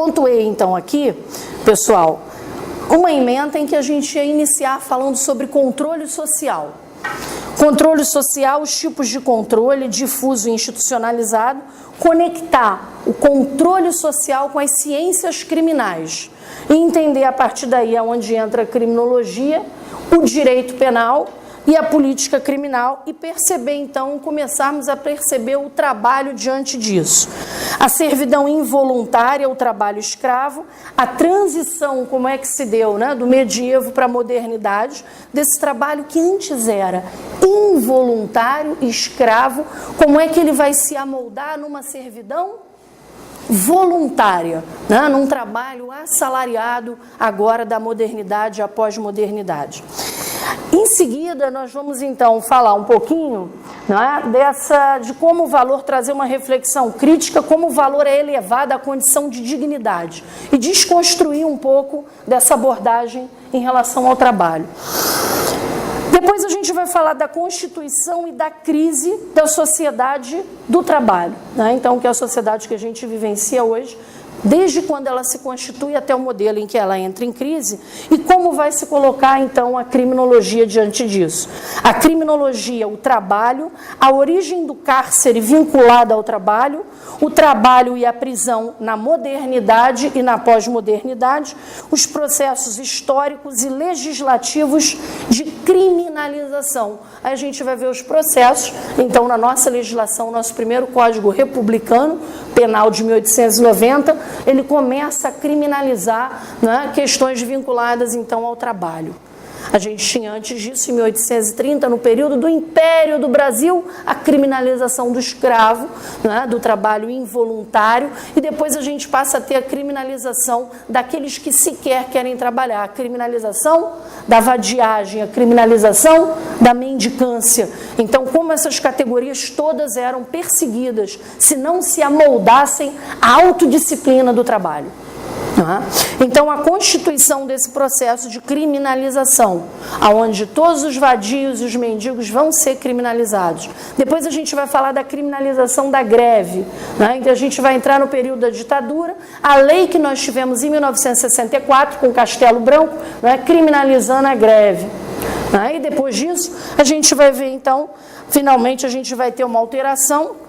pontuei então aqui, pessoal, uma ementa em que a gente ia iniciar falando sobre controle social. Controle social, os tipos de controle, difuso e institucionalizado, conectar o controle social com as ciências criminais e entender a partir daí aonde entra a criminologia, o direito penal e a política criminal e perceber então, começarmos a perceber o trabalho diante disso. A servidão involuntária, o trabalho escravo, a transição, como é que se deu, né, do medievo para a modernidade, desse trabalho que antes era involuntário, escravo, como é que ele vai se amoldar numa servidão voluntária, né, num trabalho assalariado agora da modernidade, após modernidade. Em seguida, nós vamos então falar um pouquinho, né, de como o valor trazer uma reflexão crítica, como o valor é elevado à condição de dignidade e desconstruir um pouco dessa abordagem em relação ao trabalho. Depois a gente vai falar da constituição e da crise da sociedade do trabalho, né? Então, que é a sociedade que a gente vivencia hoje, desde quando ela se constitui até o modelo em que ela entra em crise e como vai se colocar, então, a criminologia diante disso. A criminologia, o trabalho, a origem do cárcere vinculada ao trabalho, o trabalho e a prisão na modernidade e na pós-modernidade, os processos históricos e legislativos de criminalização. Aí a gente vai ver os processos, então, na nossa legislação, nosso primeiro Código Republicano Penal de 1890, ele começa a criminalizar, né, questões vinculadas, então, ao trabalho. A gente tinha antes disso, em 1830, no período do Império do Brasil, a criminalização do escravo, né, do trabalho involuntário, e depois a gente passa a ter a criminalização daqueles que sequer querem trabalhar, a criminalização da vadiagem, a criminalização da mendicância. Então, como essas categorias todas eram perseguidas se não se amoldassem à autodisciplina do trabalho. Então, a constituição desse processo de criminalização, onde todos os vadios e os mendigos vão ser criminalizados. Depois a gente vai falar da criminalização da greve, né? Então a gente vai entrar no período da ditadura, a lei que nós tivemos em 1964, com Castelo Branco, né, criminalizando a greve. E depois disso, a gente vai ver, então, finalmente a gente vai ter uma alteração,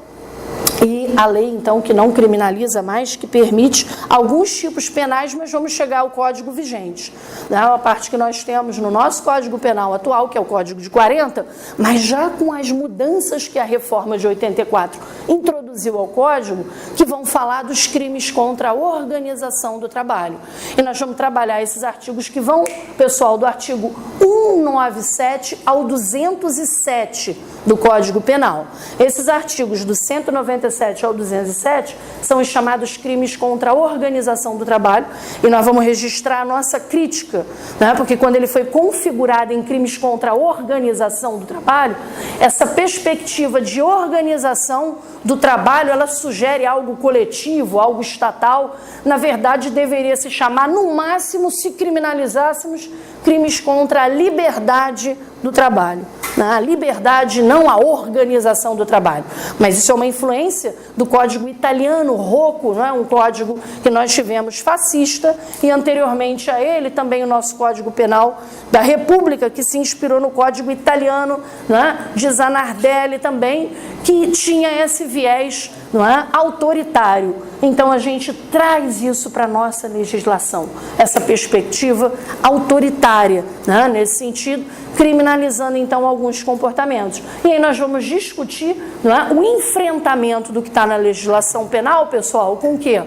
e a lei, então, que não criminaliza mais, que permite alguns tipos penais, mas vamos chegar ao Código vigente. A parte que nós temos no nosso Código Penal atual, que é o Código de 40, mas já com as mudanças que a reforma de 84 introduziu ao Código, que vão falar dos crimes contra a organização do trabalho. E nós vamos trabalhar esses artigos que vão, pessoal, do artigo 197 ao 207 do Código Penal. Esses artigos do 197 ao 207 são os chamados crimes contra a organização do trabalho, e nós vamos registrar a nossa crítica, né? Porque quando ele foi configurado em crimes contra a organização do trabalho, essa perspectiva de organização do trabalho, ela sugere algo coletivo, algo estatal. Na verdade, deveria se chamar, no máximo, se criminalizássemos crimes contra a liberdade do trabalho. A liberdade, não a organização do trabalho. Mas isso é uma influência do Código italiano, Rocco, não é? Um código que nós tivemos fascista, e anteriormente a ele também o nosso Código Penal da República, que se inspirou no Código italiano, não é? De Zanardelli também, que tinha esse viés, não é? Autoritário. Então a gente traz isso para a nossa legislação, essa perspectiva autoritária, né? Nesse sentido, criminalizando então alguns comportamentos. E aí nós vamos discutir, não é? O enfrentamento do que está na legislação penal, pessoal, com o quê?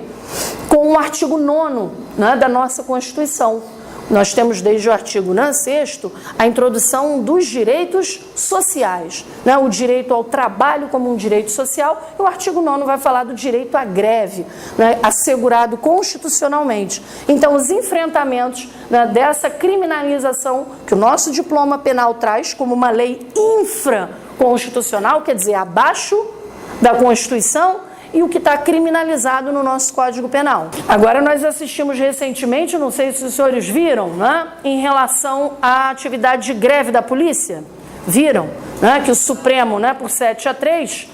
Com o artigo 9º, né, da nossa Constituição. Nós temos desde o artigo 6º a introdução dos direitos sociais, né? O direito ao trabalho como um direito social, e o artigo 9º vai falar do direito à greve, né? Assegurado constitucionalmente. Então, os enfrentamentos, né, dessa criminalização que o nosso diploma penal traz como uma lei infraconstitucional, quer dizer, abaixo da Constituição, e o que está criminalizado no nosso Código Penal. Agora, nós assistimos recentemente, não sei se os senhores viram, né, em relação à atividade de greve da polícia, viram, né, que o Supremo, né, por 7-3,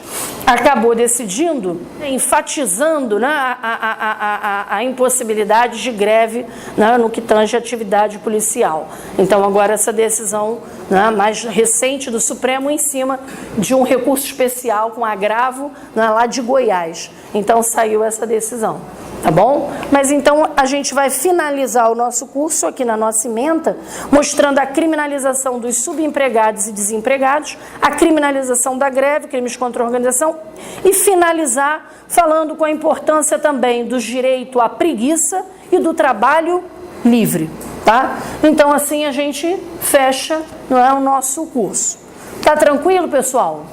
acabou decidindo, enfatizando, né, a impossibilidade de greve, né, no que tange a atividade policial. Então, agora essa decisão, né, mais recente do Supremo em cima de um recurso especial com agravo, né, lá de Goiás. Então, saiu essa decisão. Tá bom? Mas então a gente vai finalizar o nosso curso aqui na nossa ementa, mostrando a criminalização dos subempregados e desempregados, a criminalização da greve, crimes contra a organização, e finalizar falando com a importância também do direito à preguiça e do trabalho livre, tá? Então assim a gente fecha, não é, o nosso curso. Tá tranquilo, pessoal?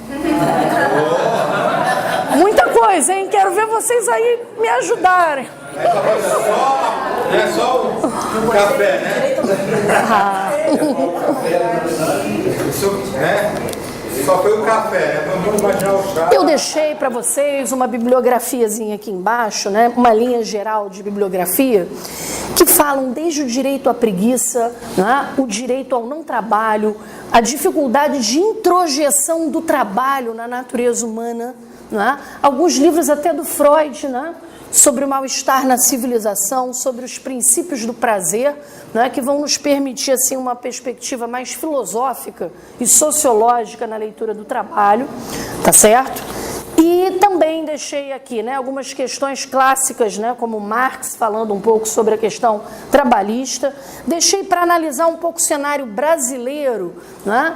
Muita coisa, hein? Quero ver vocês aí me ajudarem. É só o café, né? Só foi o café, né? Vamos imaginar o chá. Eu deixei para vocês uma bibliografiazinha aqui embaixo, né? Uma linha geral de bibliografia, que falam desde o direito à preguiça, né? O direito ao não trabalho, a dificuldade de introjeção do trabalho na natureza humana, né? Alguns livros até do Freud, né? Sobre o mal-estar na civilização, sobre os princípios do prazer, né, que vão nos permitir assim, uma perspectiva mais filosófica e sociológica na leitura do trabalho, tá certo? E também deixei aqui, né, algumas questões clássicas, né, como Marx falando um pouco sobre a questão trabalhista. Deixei para analisar um pouco o cenário brasileiro, né?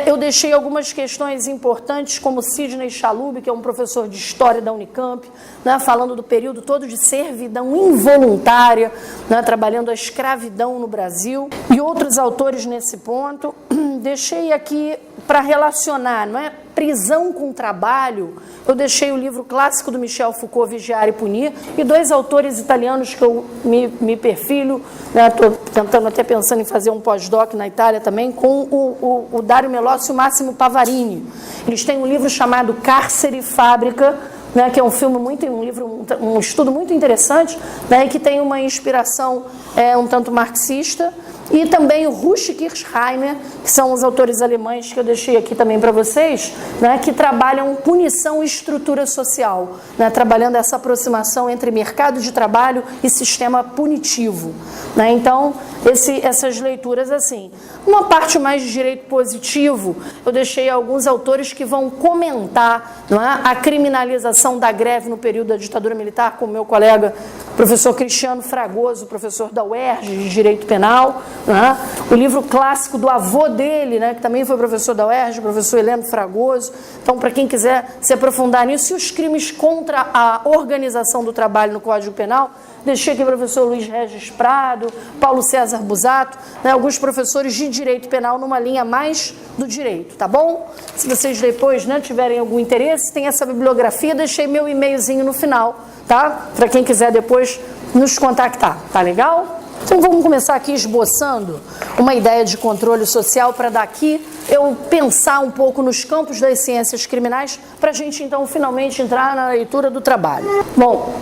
Eu deixei algumas questões importantes, como Sidney Chalub, que é um professor de História da Unicamp, né, falando do período todo de servidão involuntária, né, trabalhando a escravidão no Brasil, e outros autores nesse ponto. Deixei aqui para relacionar, não é, prisão com trabalho. Eu deixei o livro clássico do Michel Foucault, Vigiar e Punir, e dois autores italianos que eu me perfilho, né, estou tentando até pensando em fazer um pós-doc na Itália também, com o Dario Melossi e o Massimo Pavarini. Eles têm um livro chamado Cárcere e Fábrica, né, que é um filme um estudo muito interessante, né, que tem uma inspiração um tanto marxista, e também o Rush e Kirchheimer, que são os autores alemães que eu deixei aqui também para vocês, né, que trabalham punição e estrutura social, né, trabalhando essa aproximação entre mercado de trabalho e sistema punitivo, né. Então, essas leituras assim. Uma parte mais de direito positivo, eu deixei alguns autores que vão comentar, não é, a criminalização da greve no período da ditadura militar, como meu colega professor Cristiano Fragoso, professor da UERJ de Direito Penal, né? O livro clássico do avô dele, né, que também foi professor da UERJ, professor Heleno Fragoso. Então, para quem quiser se aprofundar nisso, e os crimes contra a organização do trabalho no Código Penal, deixei aqui o professor Luiz Regis Prado, Paulo César Busato, né, alguns professores de Direito Penal numa linha mais do direito, tá bom? Se vocês depois, né, tiverem algum interesse, tem essa bibliografia, deixei meu e-mailzinho no final, tá? Para quem quiser depois nos contactar, tá legal? Então vamos começar aqui esboçando uma ideia de controle social para daqui eu pensar um pouco nos campos das ciências criminais para a gente então finalmente entrar na leitura do trabalho. Bom,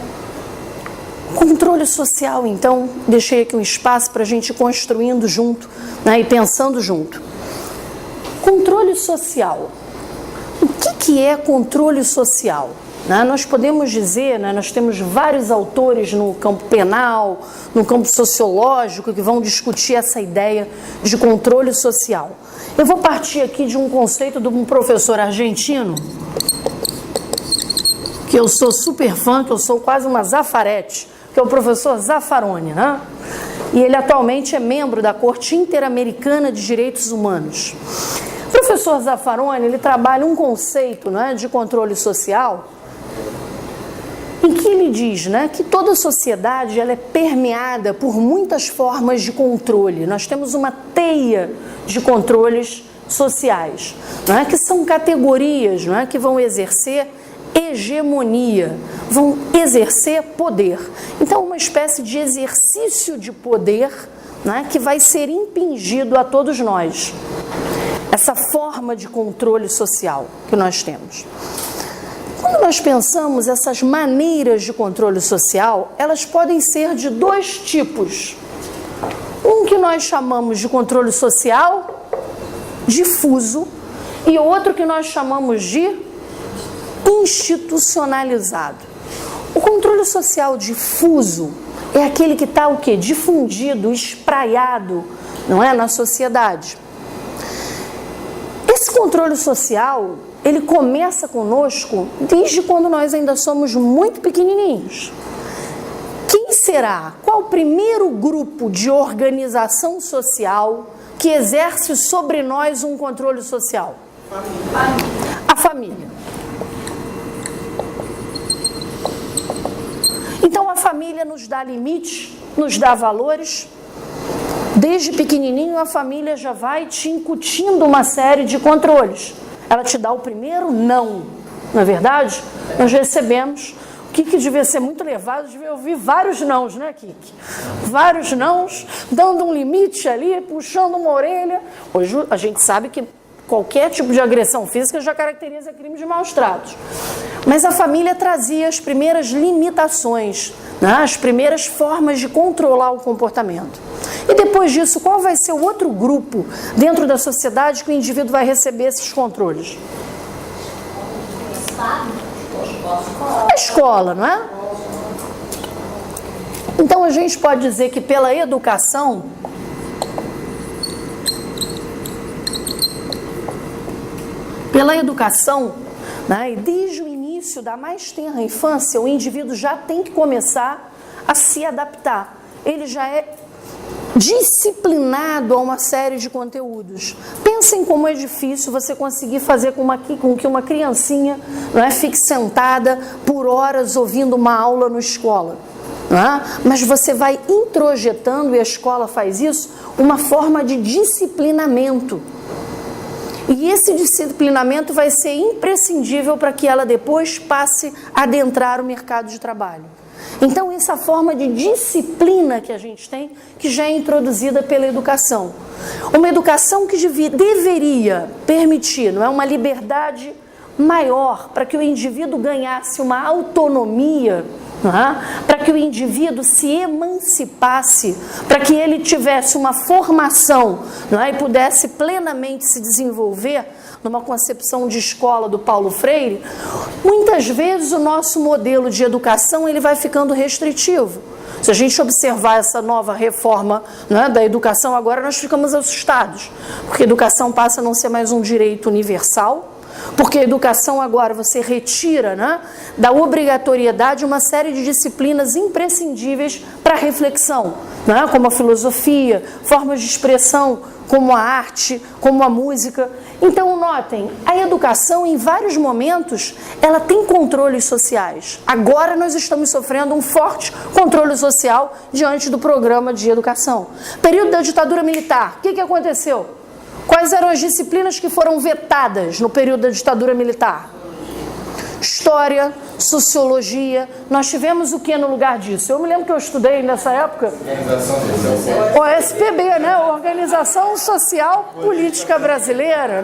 controle social então, deixei aqui um espaço para a gente ir construindo junto, né, e pensando junto. Controle social. O que é controle social? Nós podemos dizer, nós temos vários autores no campo penal, no campo sociológico, que vão discutir essa ideia de controle social. Eu vou partir aqui de um conceito de um professor argentino, que eu sou super fã, que eu sou quase uma Zaffarete, que é o professor Zaffaroni, né? E ele atualmente é membro da Corte Interamericana de Direitos Humanos. O professor Zaffaroni, ele trabalha um conceito, né, de controle social, em que ele diz, né, que toda sociedade ela é permeada por muitas formas de controle. Nós temos uma teia de controles sociais, né, que são categorias, né, que vão exercer hegemonia, vão exercer poder. Então, uma espécie de exercício de poder, né, que vai ser impingido a todos nós. Essa forma de controle social que nós temos. Quando nós pensamos essas maneiras de controle social, elas podem ser de dois tipos. Um que nós chamamos de controle social difuso, e outro que nós chamamos de institucionalizado. O controle social difuso é aquele que está o quê? Difundido, espraiado, não é? Na sociedade. Esse controle social, ele começa conosco desde quando nós ainda somos muito pequenininhos. Quem será? Qual o primeiro grupo de organização social que exerce sobre nós um controle social? A família. Então a família nos dá limites, nos dá valores. Desde pequenininho a família já vai te incutindo uma série de controles. Ela te dá o primeiro não, não é verdade? Nós recebemos, o Kiki devia ser muito levado, devia ouvir vários nãos, né, Kiki? Vários nãos, dando um limite ali, puxando uma orelha. Hoje a gente sabe que qualquer tipo de agressão física já caracteriza crime de maus tratos. Mas a família trazia as primeiras limitações, né, as primeiras formas de controlar o comportamento. E depois disso, qual vai ser o outro grupo dentro da sociedade que o indivíduo vai receber esses controles? A escola, não é? Então a gente pode dizer que pela educação, né, e desde o início da mais tenra infância, o indivíduo já tem que começar a se adaptar. Ele já é disciplinado a uma série de conteúdos. Pensem como é difícil você conseguir fazer com que uma criancinha, não é, fique sentada por horas ouvindo uma aula na escola. Não é? Mas você vai introjetando, e a escola faz isso, uma forma de disciplinamento. E esse disciplinamento vai ser imprescindível para que ela depois passe a adentrar o mercado de trabalho. Então, essa forma de disciplina que a gente tem, que já é introduzida pela educação. Uma educação que deveria permitir, não é, uma liberdade maior para que o indivíduo ganhasse uma autonomia, para que o indivíduo se emancipasse, para que ele tivesse uma formação, e pudesse plenamente se desenvolver numa concepção de escola do Paulo Freire. Muitas vezes o nosso modelo de educação ele vai ficando restritivo. Se a gente observar essa nova reforma, da educação, agora nós ficamos assustados, porque a educação passa a não ser mais um direito universal, porque a educação agora você retira, da obrigatoriedade uma série de disciplinas imprescindíveis para a reflexão, como a filosofia, formas de expressão, como a arte, como a música. Então, notem, a educação, em vários momentos, ela tem controles sociais. Agora nós estamos sofrendo um forte controle social diante do programa de educação. Período da ditadura militar, o que aconteceu? Quais eram as disciplinas que foram vetadas no período da ditadura militar? História, sociologia. Nós tivemos o que no lugar disso? Eu me lembro que eu estudei nessa época OSPB, Organização Social Política Brasileira,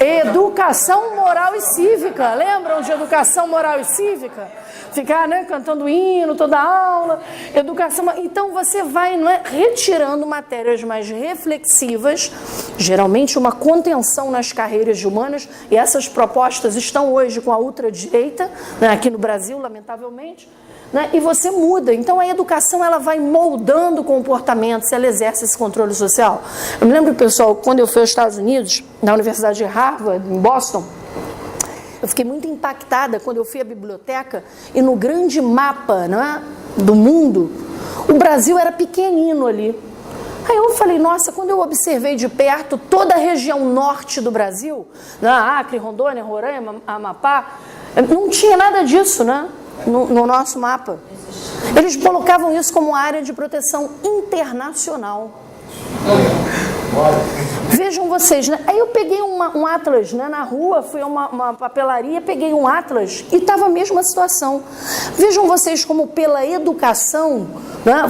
Educação Moral e Cívica. Lembram de Educação Moral e Cívica? Ficar, cantando hino toda aula, educação. Então você vai, retirando matérias mais reflexivas, geralmente uma contenção nas carreiras de humanas, e essas propostas estão hoje com a ultradireita, aqui no Brasil, lamentavelmente, e você muda. Então a educação ela vai moldando comportamentos, ela exerce esse controle social. Eu me lembro, pessoal, quando eu fui aos Estados Unidos, na Universidade de Harvard, em Boston, eu fiquei muito impactada quando eu fui à biblioteca e no grande mapa, do mundo, o Brasil era pequenino ali. Aí eu falei, nossa, quando eu observei de perto toda a região norte do Brasil, Acre, Rondônia, Roraima, Amapá, não tinha nada disso, no nosso mapa. Eles colocavam isso como área de proteção internacional. Vejam vocês, aí eu peguei um atlas, na rua, fui a uma papelaria, peguei um atlas e estava a mesma situação. Vejam vocês como pela educação,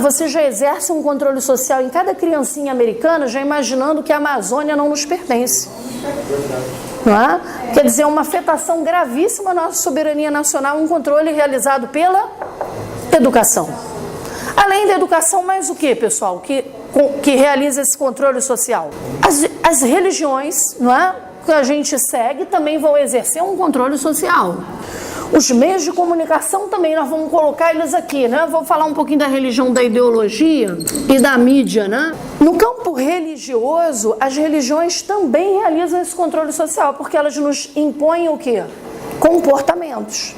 você já exerce um controle social em cada criancinha americana, já imaginando que a Amazônia não nos pertence. Quer dizer, uma afetação gravíssima à nossa soberania nacional, um controle realizado pela educação. Além da educação, mais o que, pessoal? que realiza esse controle social? As religiões, não é, que a gente segue também vão exercer um controle social. Os meios de comunicação também, nós vamos colocar eles aqui, né? Vou falar um pouquinho da religião, da ideologia e da mídia, né? No campo religioso, as religiões também realizam esse controle social, porque elas nos impõem o quê? Comportamentos.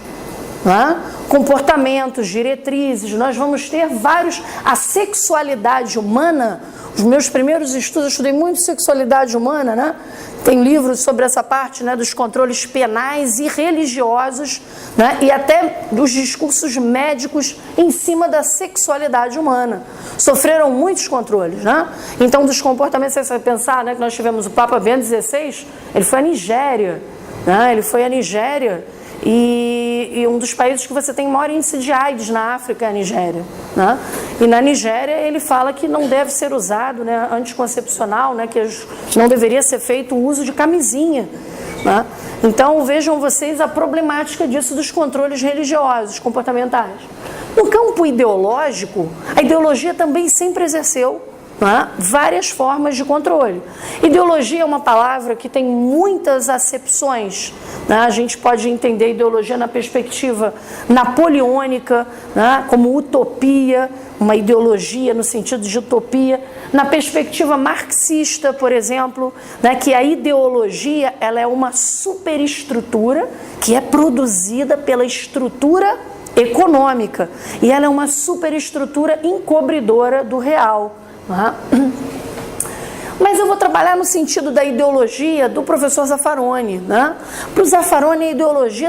Né? Comportamentos, diretrizes, nós vamos ter vários. A sexualidade humana, os meus primeiros estudos, eu estudei muito sexualidade humana, né? Tem livros sobre essa parte, né, dos controles penais e religiosos, né, e até dos discursos médicos em cima da sexualidade humana. Sofreram muitos controles, né? Então, dos comportamentos, você vai pensar, né, que nós tivemos o Papa Bento XVI, ele foi à Nigéria, né? Ele foi à Nigéria. E um dos países que você tem maior índice de AIDS na África é a Nigéria, né? E na Nigéria ele fala que não deve ser usado, né, anticoncepcional, né, que não deveria ser feito o uso de camisinha, né? Então vejam vocês a problemática disso dos controles religiosos, comportamentais. No campo ideológico, a ideologia também sempre exerceu, né, várias formas de controle. Ideologia é uma palavra que tem muitas acepções, né? A gente pode entender ideologia na perspectiva napoleônica, né, como utopia, uma ideologia no sentido de utopia. Na perspectiva marxista, por exemplo, né, que a ideologia ela é uma superestrutura que é produzida pela estrutura econômica e ela é uma superestrutura encobridora do real. Mas eu vou trabalhar no sentido da ideologia do professor Zaffaroni, né? Para o Zaffaroni, a ideologia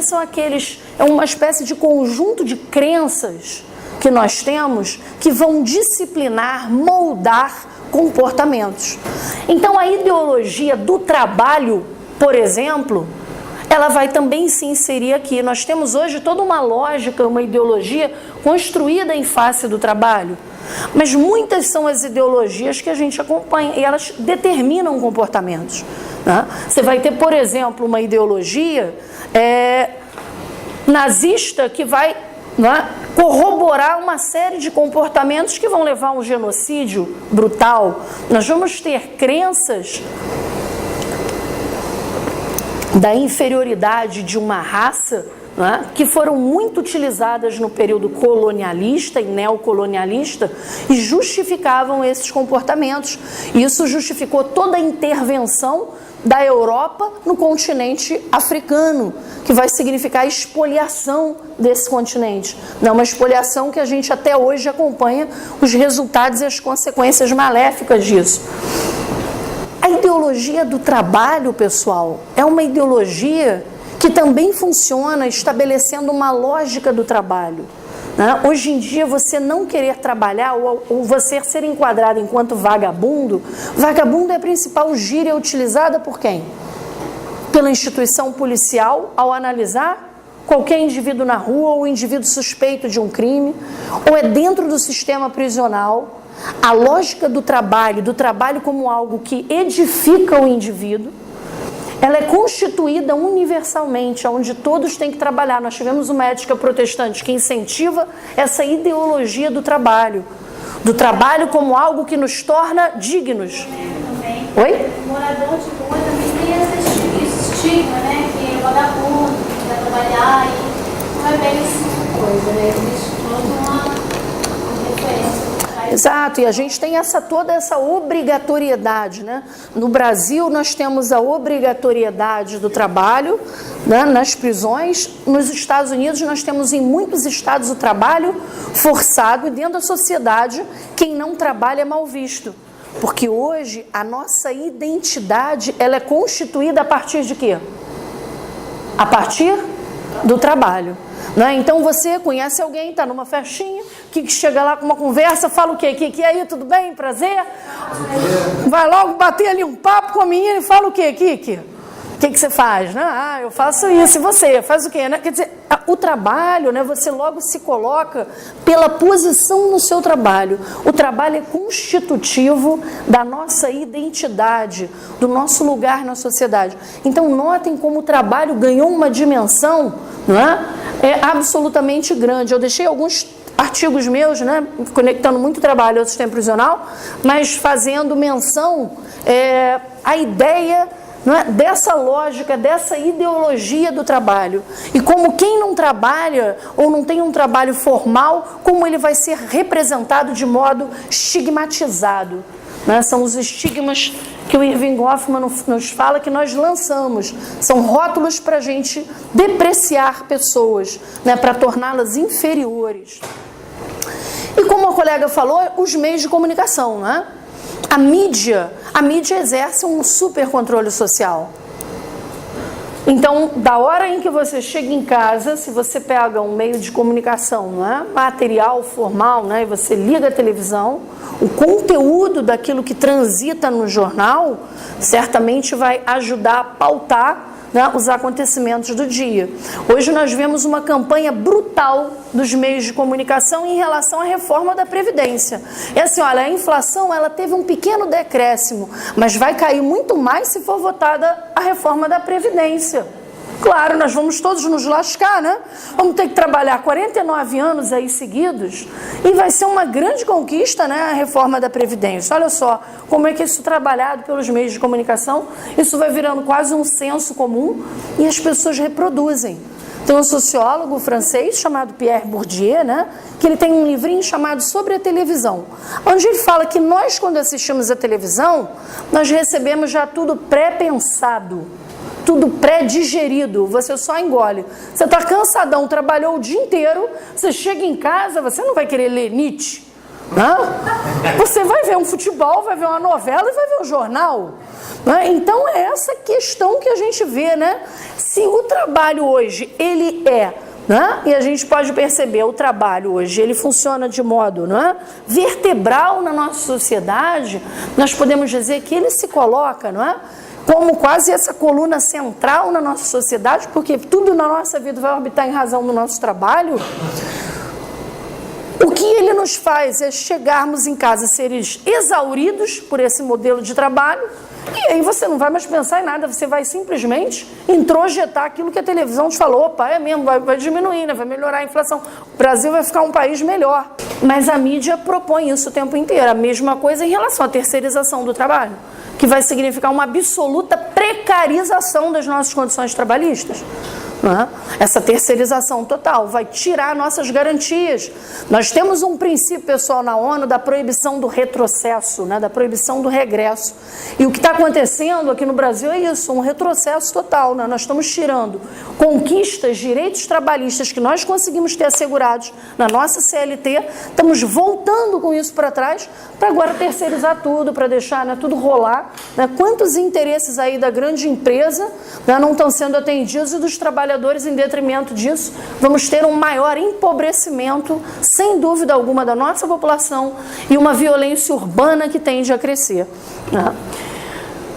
é uma espécie de conjunto de crenças que nós temos que vão disciplinar, moldar comportamentos. Então, a ideologia do trabalho, por exemplo, ela vai também se inserir aqui. Nós temos hoje toda uma lógica, uma ideologia construída em face do trabalho. Mas muitas são as ideologias que a gente acompanha e elas determinam comportamentos, né? Você vai ter, por exemplo, uma ideologia nazista que vai, né, corroborar uma série de comportamentos que vão levar a um genocídio brutal. Nós vamos ter crenças da inferioridade de uma raça, né, que foram muito utilizadas no período colonialista e neocolonialista e justificavam esses comportamentos. Isso justificou toda a intervenção da Europa no continente africano, que vai significar a expoliação desse continente. Não, uma expoliação que a gente até hoje acompanha os resultados e as consequências maléficas disso. A ideologia do trabalho, pessoal, é uma ideologia que também funciona estabelecendo uma lógica do trabalho, né? Hoje em dia, você não querer trabalhar ou você ser enquadrado enquanto vagabundo, vagabundo é a principal gíria utilizada por quem? Pela instituição policial ao analisar qualquer indivíduo na rua ou indivíduo suspeito de um crime, ou é dentro do sistema prisional. A lógica do trabalho como algo que edifica o indivíduo, ela é constituída universalmente, onde todos têm que trabalhar. Nós tivemos uma ética protestante que incentiva essa ideologia do trabalho como algo que nos torna dignos. Oi? O morador de rua também tem esse estigma, né? Que é vagabundo, que vai trabalhar e não é bem essa coisa, né? Existe toda uma referência. Exato, e a gente tem toda essa obrigatoriedade, né? No Brasil, nós temos a obrigatoriedade do trabalho, né, nas prisões. Nos Estados Unidos, nós temos em muitos estados o trabalho forçado, e dentro da sociedade, quem não trabalha é mal visto. Porque hoje, a nossa identidade, ela é constituída a partir de quê? A partir do trabalho. Né? Então você conhece alguém, está numa festinha, que chega lá com uma conversa, fala o quê? Que aí, tudo bem? Prazer? Vai logo bater ali um papo com a menina e fala o quê, Kiki? O que você faz? Né? Ah, eu faço isso. E você faz o quê? Né? Quer dizer, o trabalho, né, você logo se coloca pela posição no seu trabalho. O trabalho é constitutivo da nossa identidade, do nosso lugar na sociedade. Então, notem como o trabalho ganhou uma dimensão, não é absolutamente grande. Eu deixei alguns artigos meus, né, conectando muito trabalho ao sistema prisional, mas fazendo menção à ideia, não é, dessa lógica, dessa ideologia do trabalho. E como quem não trabalha ou não tem um trabalho formal, como ele vai ser representado de modo estigmatizado. Né? São os estigmas que o Irving Goffman nos fala que nós lançamos. São rótulos para a gente depreciar pessoas, né? Para torná-las inferiores. E como a colega falou, os meios de comunicação, né? A mídia exerce um super controle social. Então, da hora em que você chega em casa, se você pega um meio de comunicação, né, material, formal, né, e você liga a televisão, o conteúdo daquilo que transita no jornal certamente vai ajudar a pautar, né, os acontecimentos do dia. Hoje nós vemos uma campanha brutal dos meios de comunicação em relação à reforma da Previdência. É assim, olha, a inflação ela teve um pequeno decréscimo, mas vai cair muito mais se for votada a reforma da Previdência. Claro, nós vamos todos nos lascar, né? Vamos ter que trabalhar 49 anos aí seguidos e vai ser uma grande conquista, né, a reforma da Previdência. Olha só como é que isso é trabalhado pelos meios de comunicação, isso vai virando quase um senso comum e as pessoas reproduzem. Tem um sociólogo francês chamado Pierre Bourdieu, né, que ele tem um livrinho chamado Sobre a Televisão, onde ele fala que nós, quando assistimos a televisão, nós recebemos já tudo pré-pensado, tudo pré-digerido, você só engole. Você está cansadão, trabalhou o dia inteiro, você chega em casa, você não vai querer ler Nietzsche, né? Você vai ver um futebol, vai ver uma novela e vai ver um jornal, né? Então é essa questão que a gente vê, né? Se o trabalho hoje, ele né? E a gente pode perceber, o trabalho hoje, ele funciona de modo, né, vertebral na nossa sociedade, nós podemos dizer que ele se coloca, não é, como quase essa coluna central na nossa sociedade, porque tudo na nossa vida vai orbitar em razão do nosso trabalho. O que ele nos faz é chegarmos em casa seres exauridos por esse modelo de trabalho, e aí você não vai mais pensar em nada, você vai simplesmente introjetar aquilo que a televisão te falou. Opa, é mesmo, vai diminuir, né? Vai melhorar a inflação, o Brasil vai ficar um país melhor. Mas a mídia propõe isso o tempo inteiro, a mesma coisa em relação à terceirização do trabalho, que vai significar uma absoluta precarização das nossas condições trabalhistas. Essa terceirização total vai tirar nossas garantias. Nós temos um princípio, pessoal, na ONU da proibição do retrocesso, né, da proibição do regresso. E o que está acontecendo aqui no Brasil é isso, um retrocesso total. Né? Nós estamos tirando conquistas, direitos trabalhistas que nós conseguimos ter assegurados na nossa CLT, estamos voltando com isso para trás, para agora terceirizar tudo, para deixar, né, tudo rolar. Né? Quantos interesses aí da grande empresa, né, não estão sendo atendidos e dos trabalhadores em detrimento disso? Vamos ter um maior empobrecimento, sem dúvida alguma, da nossa população e uma violência urbana que tende a crescer. Né?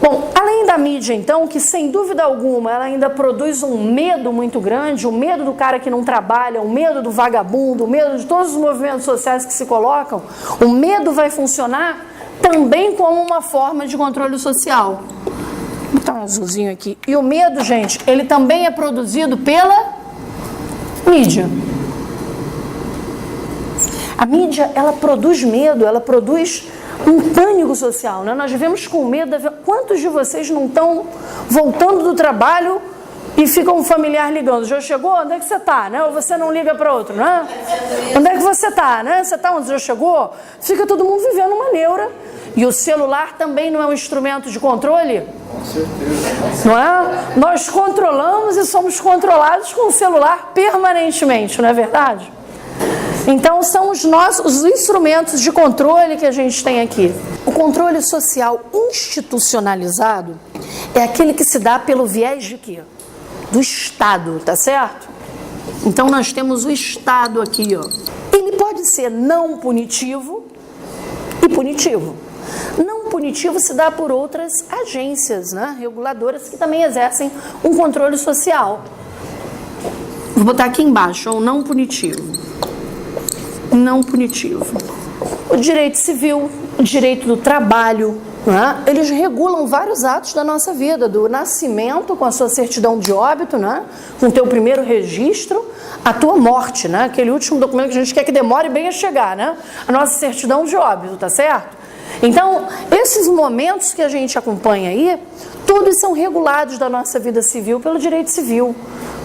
Bom, além da mídia, então, que sem dúvida alguma ela ainda produz um medo muito grande, o medo do cara que não trabalha, o medo do vagabundo, o medo de todos os movimentos sociais que se colocam, o medo vai funcionar também como uma forma de controle social. Vou botar um azulzinho aqui. E o medo, gente, ele também é produzido pela mídia. A mídia, ela produz medo, ela produz um pânico social, né? Nós vivemos com medo. Quantos de vocês não estão voltando do trabalho e fica um familiar ligando? Já chegou? Onde é que você está? Né? Ou você não liga para outro, né? Onde é que você está? Né? Você está onde? Já chegou? Fica todo mundo vivendo uma neura. E o celular também não é um instrumento de controle? Com certeza. Não é? Nós controlamos e somos controlados com o celular permanentemente, não é verdade? Então são os instrumentos de controle que a gente tem aqui. O controle social institucionalizado é aquele que se dá pelo viés de quê? Do Estado, tá certo? Então nós temos o Estado aqui, ó. Ele pode ser não punitivo e punitivo. Não punitivo se dá por outras agências, né, reguladoras que também exercem um controle social. Vou botar aqui embaixo, ó, o não punitivo. Não punitivo. O direito civil, o direito do trabalho, né, eles regulam vários atos da nossa vida, do nascimento com a sua certidão de óbito, né, com o teu primeiro registro, a tua morte, né, aquele último documento que a gente quer que demore bem a chegar, né, a nossa certidão de óbito, tá certo? Então, esses momentos que a gente acompanha aí, todos são regulados da nossa vida civil pelo direito civil.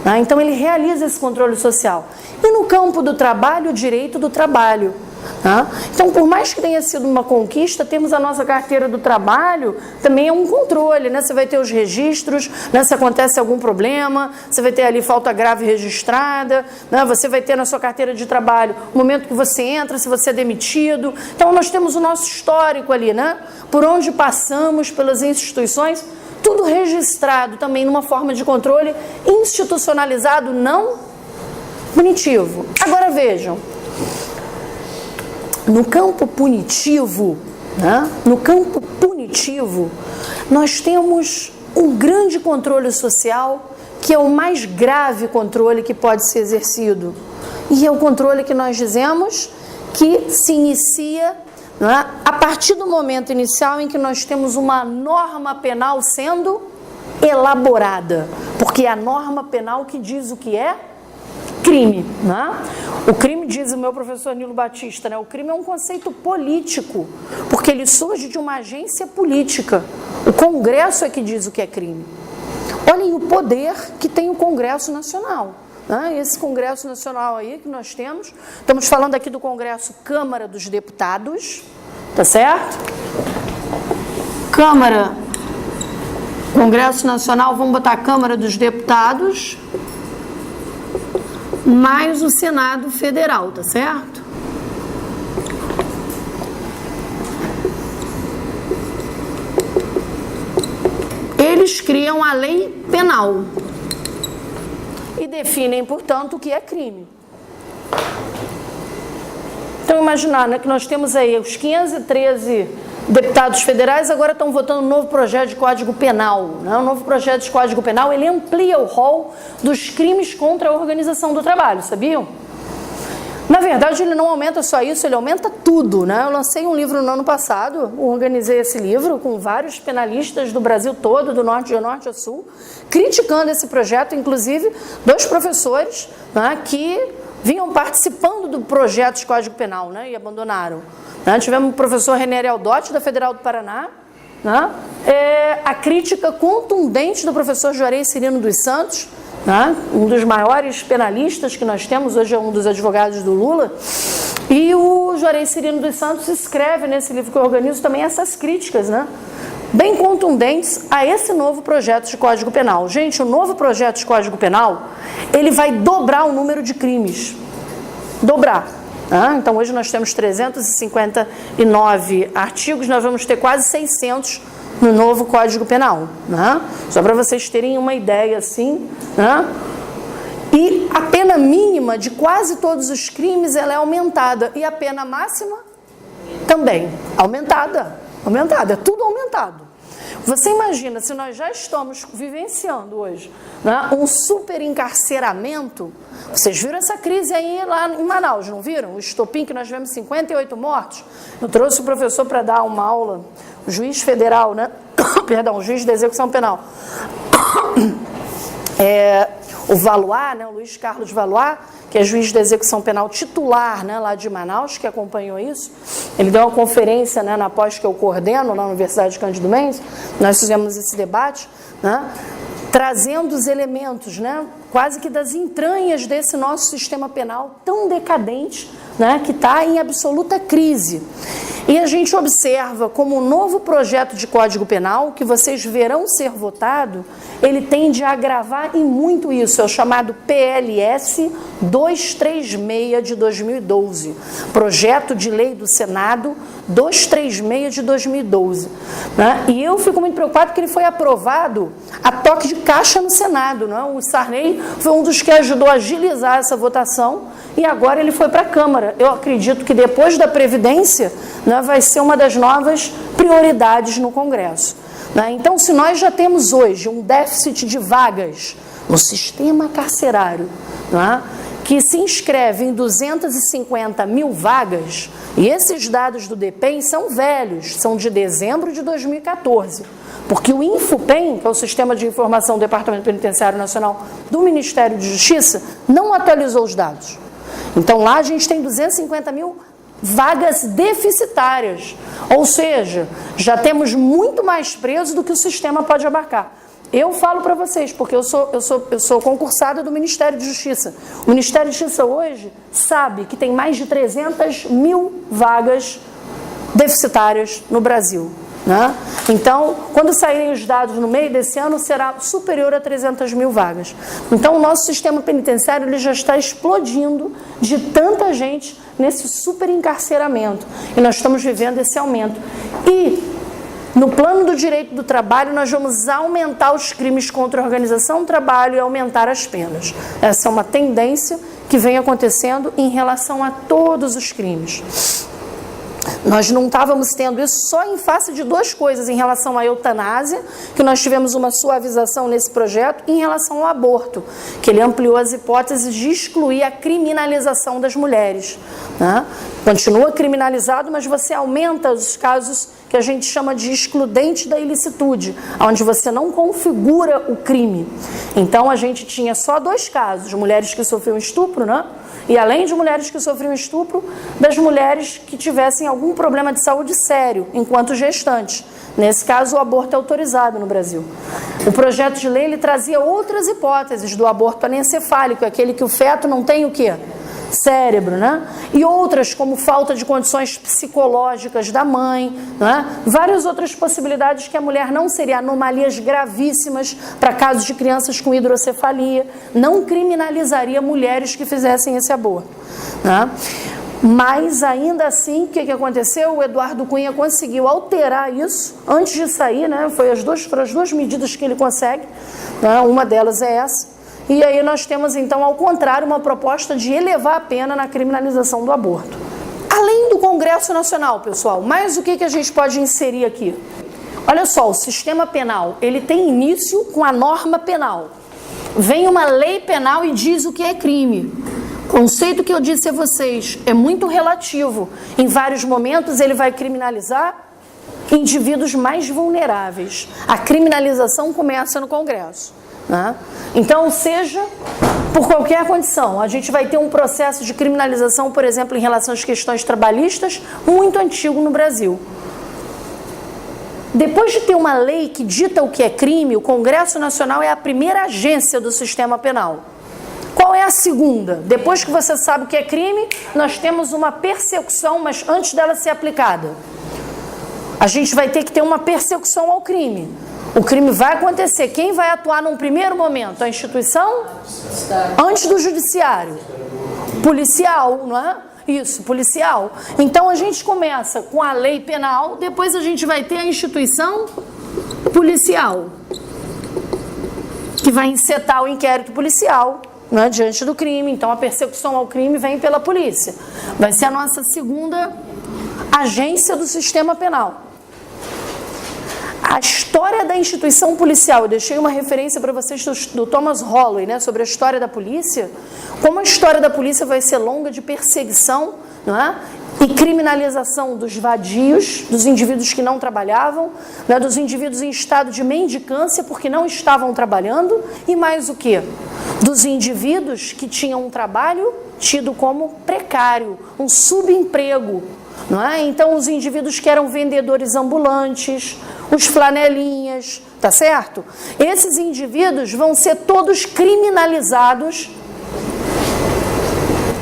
Né? Então, ele realiza esse controle social. E no campo do trabalho, o direito do trabalho. Tá? Então, por mais que tenha sido uma conquista, temos a nossa carteira do trabalho, também é um controle, né? Você vai ter os registros, né? Se acontece algum problema, você vai ter ali falta grave registrada, né? Você vai ter na sua carteira de trabalho o momento que você entra, se você é demitido. Então, nós temos o nosso histórico ali, né? Por onde passamos, pelas instituições, tudo registrado também numa forma de controle institucionalizado, não punitivo. Agora vejam, no campo punitivo, né? No campo punitivo, nós temos um grande controle social, que é o mais grave controle que pode ser exercido. E é o controle que nós dizemos que se inicia, né, a partir do momento inicial em que nós temos uma norma penal sendo elaborada. Porque é a norma penal que diz o que é crime, né? O crime, diz o meu professor Nilo Batista, né? O crime é um conceito político, porque ele surge de uma agência política. O Congresso é que diz o que é crime. Olhem o poder que tem o Congresso Nacional. Né? Esse Congresso Nacional aí que nós temos, estamos falando aqui do Congresso Câmara dos Deputados, tá certo? Câmara, Congresso Nacional, vamos botar a Câmara dos Deputados, mais o Senado Federal, tá certo? Eles criam a lei penal e definem, portanto, o que é crime. Então, imaginar, né, que nós temos aí os 513 deputados federais, agora estão votando um novo projeto de Código Penal. Né? O novo projeto de Código Penal, ele amplia o rol dos crimes contra a organização do trabalho, sabiam? Na verdade, ele não aumenta só isso, ele aumenta tudo. Né? Eu lancei um livro no ano passado, organizei esse livro com vários penalistas do Brasil todo, do norte a sul, criticando esse projeto, inclusive 2 professores, né, que vinham participando do projeto de Código Penal, né, e abandonaram. Né? Tivemos o professor René Aldotti, da Federal do Paraná, né? A crítica contundente do professor Juarez Cirino dos Santos, né? Um dos maiores penalistas que nós temos, hoje é um dos advogados do Lula, e o Juarez Cirino dos Santos escreve nesse livro que eu organizo também essas críticas, né, bem contundentes a esse novo projeto de Código Penal. Gente, o novo projeto de Código Penal, ele vai dobrar o número de crimes. Dobrar. Então, hoje nós temos 359 artigos, nós vamos ter quase 600 no novo Código Penal. Né? Só para vocês terem uma ideia assim. Né? E a pena mínima de quase todos os crimes, ela é aumentada. E a pena máxima também aumentada. Aumentada, é tudo aumentado. Você imagina, se nós já estamos vivenciando hoje, né, um super encarceramento, vocês viram essa crise aí lá em Manaus, não viram? O estopim que nós tivemos 58 mortos. Eu trouxe o professor para dar uma aula, o juiz federal, né? Perdão, o juiz da execução penal. O Valois, né, o Luiz Carlos Valois, que é juiz da execução penal titular, né, lá de Manaus, que acompanhou isso. Ele deu uma conferência, né, na pós que eu coordeno na Universidade de Cândido Mendes, nós fizemos esse debate, né, trazendo os elementos, né, quase que das entranhas desse nosso sistema penal tão decadente, né, que está em absoluta crise. E a gente observa como o novo projeto de Código Penal, que vocês verão ser votado, ele tende a agravar em muito isso. É o chamado PLS 236 de 2012. Projeto de Lei do Senado 236 de 2012. Né? E eu fico muito preocupado porque ele foi aprovado a toque de caixa no Senado. Né? O Sarney foi um dos que ajudou a agilizar essa votação e agora ele foi para a Câmara. Eu acredito que depois da Previdência, né, vai ser uma das novas prioridades no Congresso. Né? Então, se nós já temos hoje um déficit de vagas no sistema carcerário, né, que se inscreve em 250 mil vagas, e esses dados do DEPEN são velhos, são de dezembro de 2014, porque o INFUPEN, que é o Sistema de Informação do Departamento Penitenciário Nacional do Ministério de Justiça, não atualizou os dados. Então lá a gente tem 250 mil vagas deficitárias, ou seja, já temos muito mais presos do que o sistema pode abarcar. Eu falo para vocês, porque eu sou concursada do Ministério de Justiça. O Ministério de Justiça hoje sabe que tem mais de 300 mil vagas deficitárias no Brasil, né? Então, quando saírem os dados no meio desse ano, será superior a 300 mil vagas. Então, o nosso sistema penitenciário ele já está explodindo de tanta gente nesse super encarceramento. E nós estamos vivendo esse aumento. E no plano do direito do trabalho, nós vamos aumentar os crimes contra a organização do trabalho e aumentar as penas. Essa é uma tendência que vem acontecendo em relação a todos os crimes. Nós não estávamos tendo isso só em face de duas coisas, em relação à eutanásia, que nós tivemos uma suavização nesse projeto, e em relação ao aborto, que ele ampliou as hipóteses de excluir a criminalização das mulheres, né? Continua criminalizado, mas você aumenta os casos que a gente chama de excludente da ilicitude, onde você não configura o crime. Então, a gente tinha só dois casos, mulheres que sofriam estupro, né? E além de mulheres que sofriam estupro, das mulheres que tivessem algum problema de saúde sério, enquanto gestantes. Nesse caso, o aborto é autorizado no Brasil. O projeto de lei ele trazia outras hipóteses do aborto anencefálico, aquele que o feto não tem o quê? Cérebro, né? E outras como falta de condições psicológicas da mãe, né? Várias outras possibilidades que a mulher não seria anomalias gravíssimas para casos de crianças com hidrocefalia, não criminalizaria mulheres que fizessem esse aborto, né? Mas ainda assim, o que aconteceu? O Eduardo Cunha conseguiu alterar isso antes de sair, né? Foram as duas medidas que ele consegue, né? Uma delas é essa. E aí nós temos, então, ao contrário, uma proposta de elevar a pena na criminalização do aborto. Além do Congresso Nacional, pessoal, mais o que a gente pode inserir aqui? Olha só, o sistema penal, ele tem início com a norma penal. Vem uma lei penal e diz o que é crime. O conceito que eu disse a vocês é muito relativo. Em vários momentos ele vai criminalizar indivíduos mais vulneráveis. A criminalização começa no Congresso, né? Então, seja por qualquer condição, a gente vai ter um processo de criminalização, por exemplo, em relação às questões trabalhistas, muito antigo no Brasil. Depois de ter uma lei que dita o que é crime, o Congresso Nacional é a primeira agência do sistema penal. Qual é a segunda? Depois que você sabe o que é crime, nós temos uma persecução, mas antes dela ser aplicada, a gente vai ter que ter uma persecução ao crime. O crime vai acontecer. Quem vai atuar num primeiro momento? A instituição? Antes do judiciário. Policial, não é? Isso, policial. Então a gente começa com a lei penal, depois a gente vai ter a instituição policial, que vai encetar o inquérito policial, né, diante do crime. Então a persecução ao crime vem pela polícia. Vai ser a nossa segunda agência do sistema penal. A história da instituição policial, eu deixei uma referência para vocês do Thomas Holloway, né, sobre a história da polícia, como a história da polícia vai ser longa de perseguição, não é? E criminalização dos vadios, dos indivíduos que não trabalhavam, né, dos indivíduos em estado de mendicância porque não estavam trabalhando, e mais o quê? Dos indivíduos que tinham um trabalho tido como precário, um subemprego, não é? Então, os indivíduos que eram vendedores ambulantes, os flanelinhas, tá certo? Esses indivíduos vão ser todos criminalizados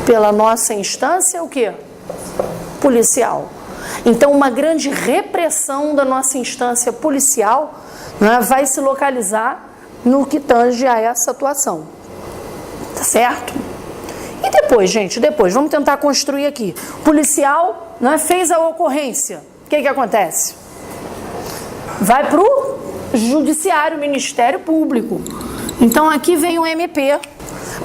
pela nossa instância, o quê? Policial. Então, uma grande repressão da nossa instância policial, né, vai se localizar no que tange a essa atuação. Tá certo? E depois, gente, vamos tentar construir aqui. O policial, né, fez a ocorrência. O que acontece? Vai para o judiciário, Ministério Público. Então, aqui vem o MP.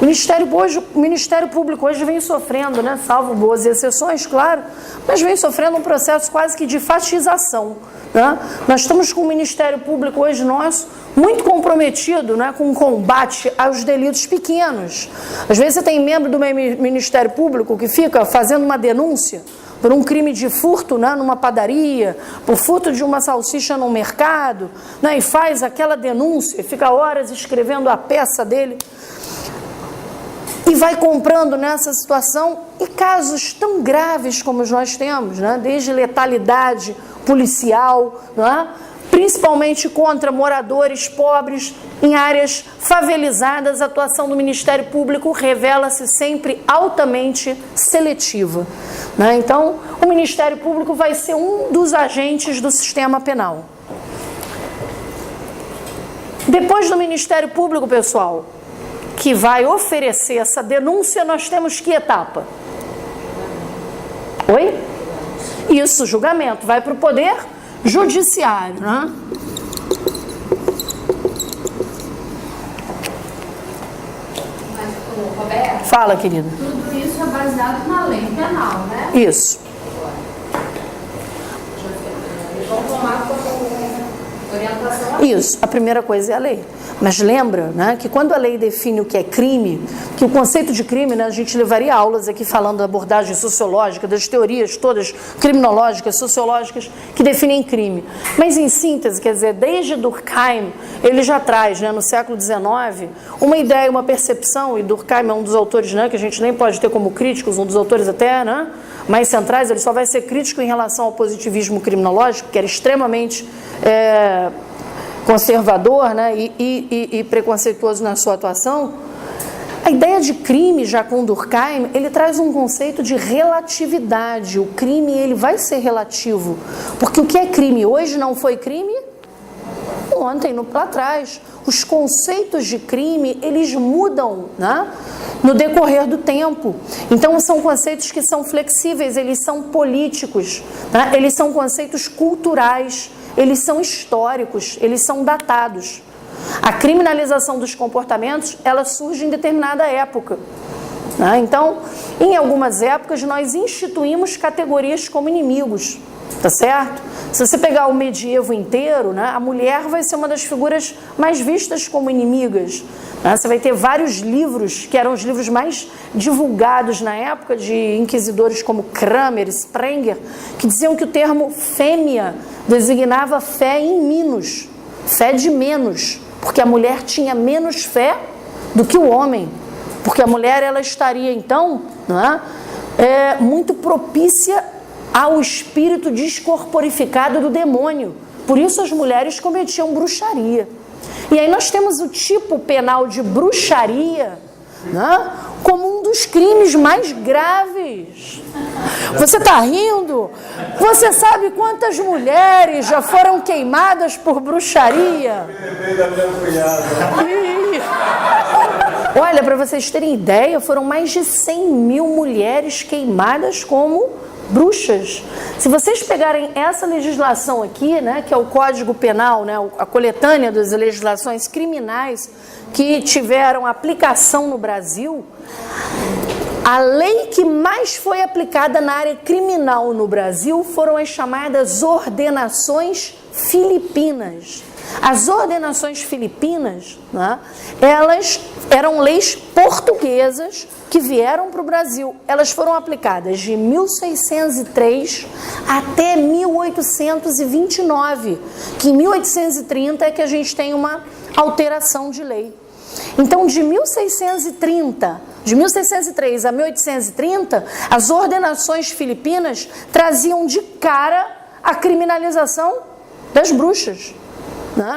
O Ministério Público hoje vem sofrendo, né, salvo boas exceções, claro, mas vem sofrendo um processo quase que de fatização, né? Nós estamos com o Ministério Público hoje nosso muito comprometido, né, com o combate aos delitos pequenos. Às vezes você tem membro do Ministério Público que fica fazendo uma denúncia por um crime de furto, né, numa padaria, por furto de uma salsicha no mercado, né, e faz aquela denúncia, fica horas escrevendo a peça dele, e vai comprando nessa situação, e casos tão graves como nós temos, né, desde letalidade policial, né, principalmente contra moradores pobres em áreas favelizadas, a atuação do Ministério Público revela-se sempre altamente seletiva, né? Então, o Ministério Público vai ser um dos agentes do sistema penal. Depois do Ministério Público, pessoal, que vai oferecer essa denúncia, nós temos que etapa? Oi? Isso, julgamento. Vai para o Poder Judiciário, né? Mas, Roberto, Fala, querida. tudo isso é baseado na lei penal, né? Isso. Eles vão tomar como orientação. Isso, a primeira coisa é a lei. Mas lembra, né, que quando a lei define o que é crime, que o conceito de crime, né, a gente levaria aulas aqui falando da abordagem sociológica, das teorias todas criminológicas, sociológicas, que definem crime. Mas em síntese, quer dizer, desde Durkheim, ele já traz, né, no século XIX, uma ideia, uma percepção, e Durkheim é um dos autores, né, que a gente nem pode ter como críticos, um dos autores até, né, mais centrais, ele só vai ser crítico em relação ao positivismo criminológico, que era extremamente conservador, né, e preconceituoso na sua atuação. A ideia de crime, já com Durkheim, ele traz um conceito de relatividade. O crime, ele vai ser relativo, porque o que é crime hoje não foi crime ontem, lá atrás. Os conceitos de crime, eles mudam, né, no decorrer do tempo. Então, são conceitos que são flexíveis, eles são políticos, né, eles são conceitos culturais, eles são históricos, eles são datados. A criminalização dos comportamentos, ela surge em determinada época, né? Então, em algumas épocas, nós instituímos categorias como inimigos, tá certo? Se você pegar o medievo inteiro, né, a mulher vai ser uma das figuras mais vistas como inimigas, né? Você vai ter vários livros, que eram os livros mais divulgados na época, de inquisidores como Kramer, Sprenger, que diziam que o termo fêmea designava fé em menos, fé de menos, porque a mulher tinha menos fé do que o homem, porque a mulher, ela estaria então, né, muito propícia ao espírito descorporificado do demônio. Por isso as mulheres cometiam bruxaria. E aí nós temos o tipo penal de bruxaria, né, como um dos crimes mais graves. Você está rindo? Você sabe quantas mulheres já foram queimadas por bruxaria? Olha, para vocês terem ideia, foram mais de 100 mil mulheres queimadas como bruxas. Se vocês pegarem essa legislação aqui, né, que é o Código Penal, né, a coletânea das legislações criminais que tiveram aplicação no Brasil, a lei que mais foi aplicada na área criminal no Brasil foram as chamadas ordenações filipinas. As ordenações filipinas, né, elas eram leis portuguesas que vieram para o Brasil. Elas foram aplicadas de 1603 até 1829, que em 1830 é que a gente tem uma alteração de lei. Então, de 1603 a 1830, as ordenações filipinas traziam de cara a criminalização das bruxas.